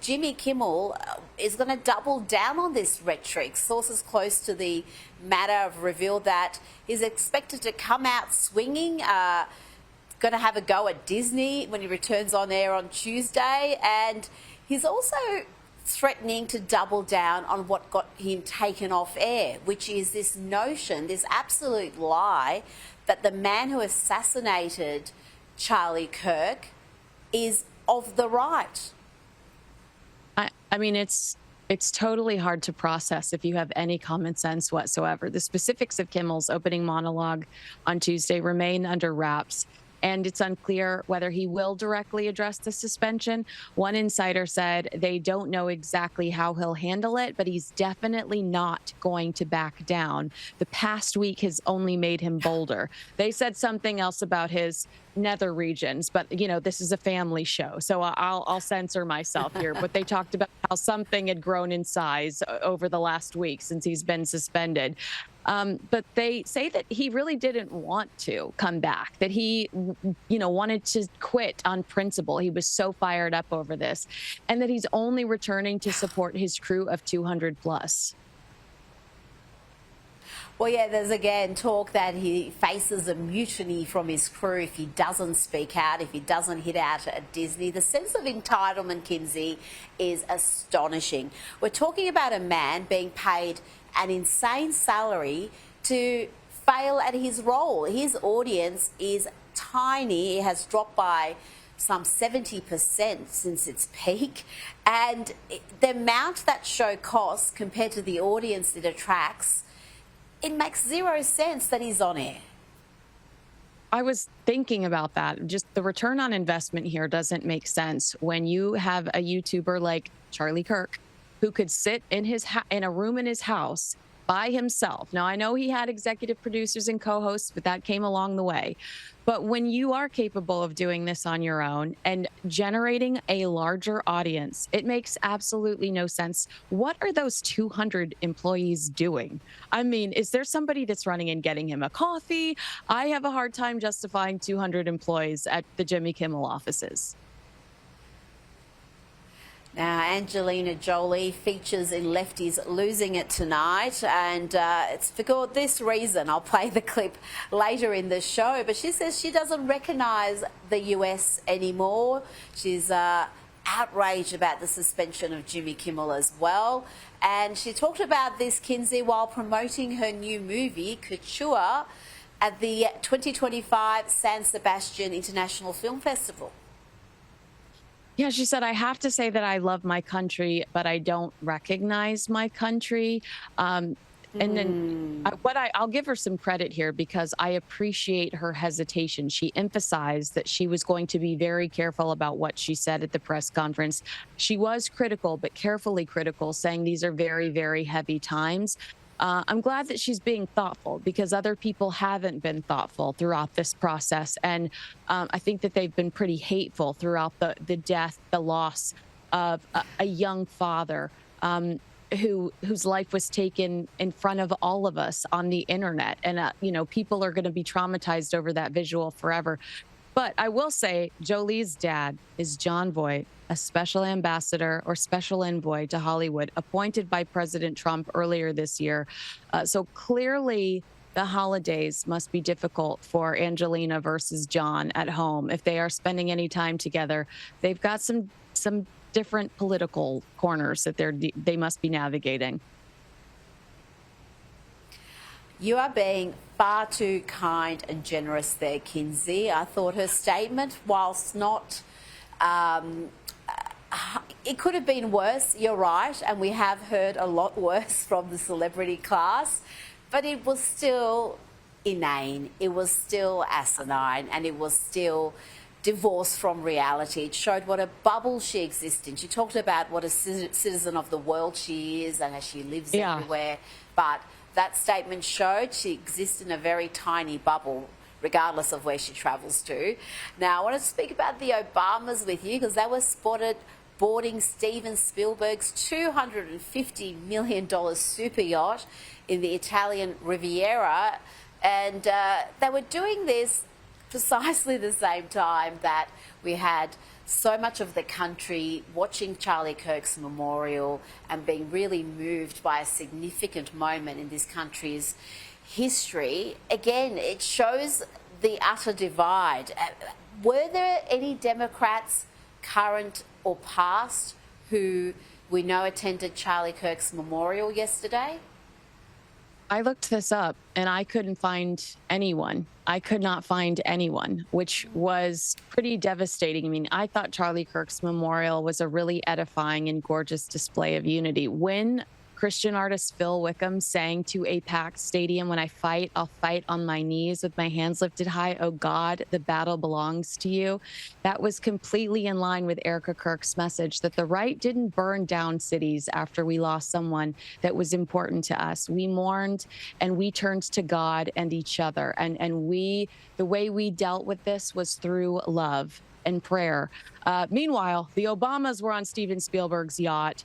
Jimmy Kimmel is going to double down on this rhetoric. Sources close to the matter have revealed that he's expected to come out swinging, going to have a go at Disney when he returns on air on Tuesday, and he's also threatening to double down on what got him taken off air, which is this notion, this absolute lie, that the man who assassinated Charlie Kirk is of the right. I mean, it's totally hard to process if you have any common sense whatsoever. The specifics of Kimmel's opening monologue on Tuesday remain under wraps, and it's unclear whether he will directly address the suspension. One insider said they don't know exactly how he'll handle it, but he's definitely not going to back down. The past week has only made him bolder. They said something else about his nether regions, but this is a family show, so I'll censor myself here. But they talked about how something had grown in size over the last week since he's been suspended. But they say that he really didn't want to come back, that he, wanted to quit on principle. He was so fired up over this, and that he's only returning to support his crew of 200 plus. Well, yeah, there's again talk that he faces a mutiny from his crew if he doesn't speak out, if he doesn't hit out at Disney. The sense of entitlement, Kinsey, is astonishing. We're talking about a man being paid an insane salary to fail at his role. His audience is tiny. It has dropped by some 70% since its peak. And the amount that show costs compared to the audience it attracts, it makes zero sense that he's on air. I was thinking about that. Just the return on investment here doesn't make sense when you have a YouTuber like Charlie Kirk who could sit in in a room in his house by himself. Now, I know he had executive producers and co-hosts, but that came along the way. But when you are capable of doing this on your own and generating a larger audience, it makes absolutely no sense. What are those 200 employees doing? I mean, is there somebody that's running and getting him a coffee? I have a hard time justifying 200 employees at the Jimmy Kimmel offices. Now, Angelina Jolie features in Lefty's Losing It tonight, and it's for this reason. I'll play the clip later in the show, but she says she doesn't recognise the US anymore. She's outraged about the suspension of Jimmy Kimmel as well, and she talked about this, Kinsey, while promoting her new movie, Couture, at the 2025 San Sebastian International Film Festival. Yeah, she said, I have to say that I love my country, but I don't recognize my country. And then I'll give her some credit here because I appreciate her hesitation. She emphasized that she was going to be very careful about what she said at the press conference. She was critical, but carefully critical, saying these are very, very heavy times. I'm glad that she's being thoughtful because other people haven't been thoughtful throughout this process. And I think that they've been pretty hateful throughout the death, the loss of a young father whose life was taken in front of all of us on the internet. And, people are going to be traumatized over that visual forever. But I will say Jolie's dad is John Voight, a special ambassador or special envoy to Hollywood, appointed by President Trump earlier this year. So clearly the holidays must be difficult for Angelina versus John at home. If they are spending any time together, they've got some different political corners that they must be navigating. You are being far too kind and generous there, Kinsey. I thought her statement, whilst not, it could have been worse, you're right, and we have heard a lot worse from the celebrity class, but it was still inane, it was still asinine, and it was still divorced from reality. It showed what a bubble she exists in. She talked about what a citizen of the world she is and how she lives everywhere, but that statement showed she exists in a very tiny bubble, regardless of where she travels to. Now, I want to speak about the Obamas with you because they were spotted boarding Steven Spielberg's $250 million super yacht in the Italian Riviera. And they were doing this precisely the same time that we had so much of the country watching Charlie Kirk's memorial and being really moved by a significant moment in this country's history. Again, it shows the utter divide. Were there any Democrats, current or past, who we know attended Charlie Kirk's memorial yesterday? I looked this up and I couldn't find anyone. I could not find anyone, which was pretty devastating. I mean, I thought Charlie Kirk's memorial was a really edifying and gorgeous display of unity. When Christian artist Phil Wickham sang to a packed stadium, "When I fight, I'll fight on my knees with my hands lifted high. Oh God, the battle belongs to you." That was completely in line with Erica Kirk's message that the right didn't burn down cities after we lost someone that was important to us. We mourned and we turned to God and each other. And the way we dealt with this was through love and prayer. Meanwhile, the Obamas were on Steven Spielberg's yacht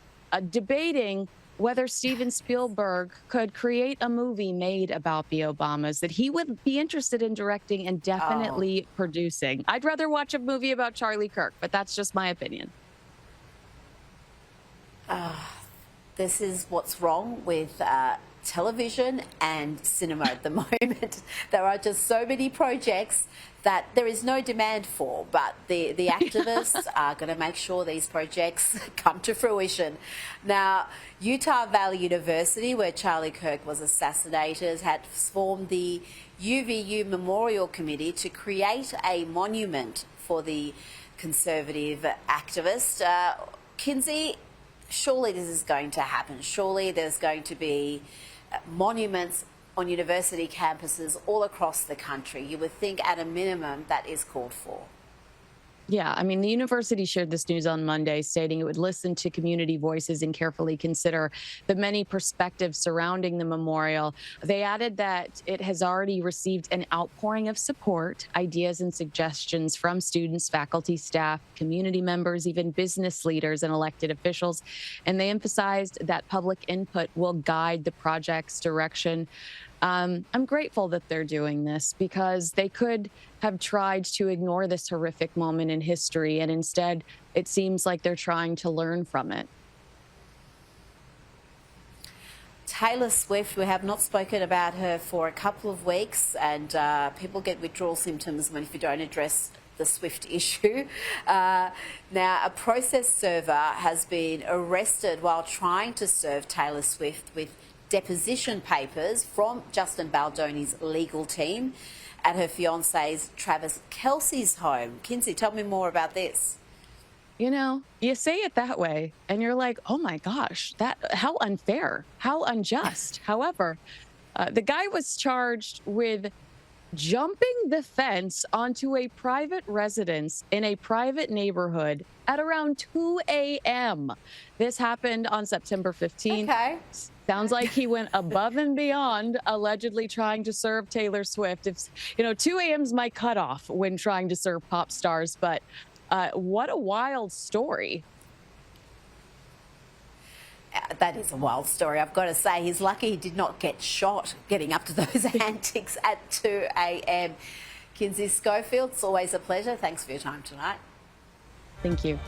debating whether Steven Spielberg could create a movie made about the Obamas that he would be interested in directing and definitely producing. I'd rather watch a movie about Charlie Kirk, but that's just my opinion. This is what's wrong with television and cinema at the moment. There are just so many projects that there is no demand for, but the activists are going to make sure these projects come to fruition. Now, Utah Valley University, where Charlie Kirk was assassinated, had formed the UVU Memorial Committee to create a monument for the conservative activist. Kinsey, surely this is going to happen. Surely there's going to be monuments on university campuses all across the country. You would think at a minimum that is called for. Yeah, I mean, the university shared this news on Monday, stating it would listen to community voices and carefully consider the many perspectives surrounding the memorial. They added that it has already received an outpouring of support, ideas and suggestions from students, faculty, staff, community members, even business leaders and elected officials. And they emphasized that public input will guide the project's direction. I'm grateful that they're doing this because they could have tried to ignore this horrific moment in history, and instead it seems like they're trying to learn from it. Taylor Swift, we have not spoken about her for a couple of weeks, and people get withdrawal symptoms if you don't address the Swift issue. Now, a process server has been arrested while trying to serve Taylor Swift with deposition papers from Justin Baldoni's legal team at her fiance's Travis Kelce's home. Kinsey, tell me more about this. You know, you say it that way and you're like, oh my gosh, how unfair, how unjust. However, the guy was charged with jumping the fence onto a private residence in a private neighborhood at around 2 a.m. This happened on September 15th. Okay. Sounds like he went above and beyond, allegedly trying to serve Taylor Swift. If 2 a.m.'s my cutoff when trying to serve pop stars, but what a wild story. That is a wild story. I've got to say, he's lucky he did not get shot getting up to those antics at 2 a.m. Kinsey Schofield, it's always a pleasure. Thanks for your time tonight. Thank you.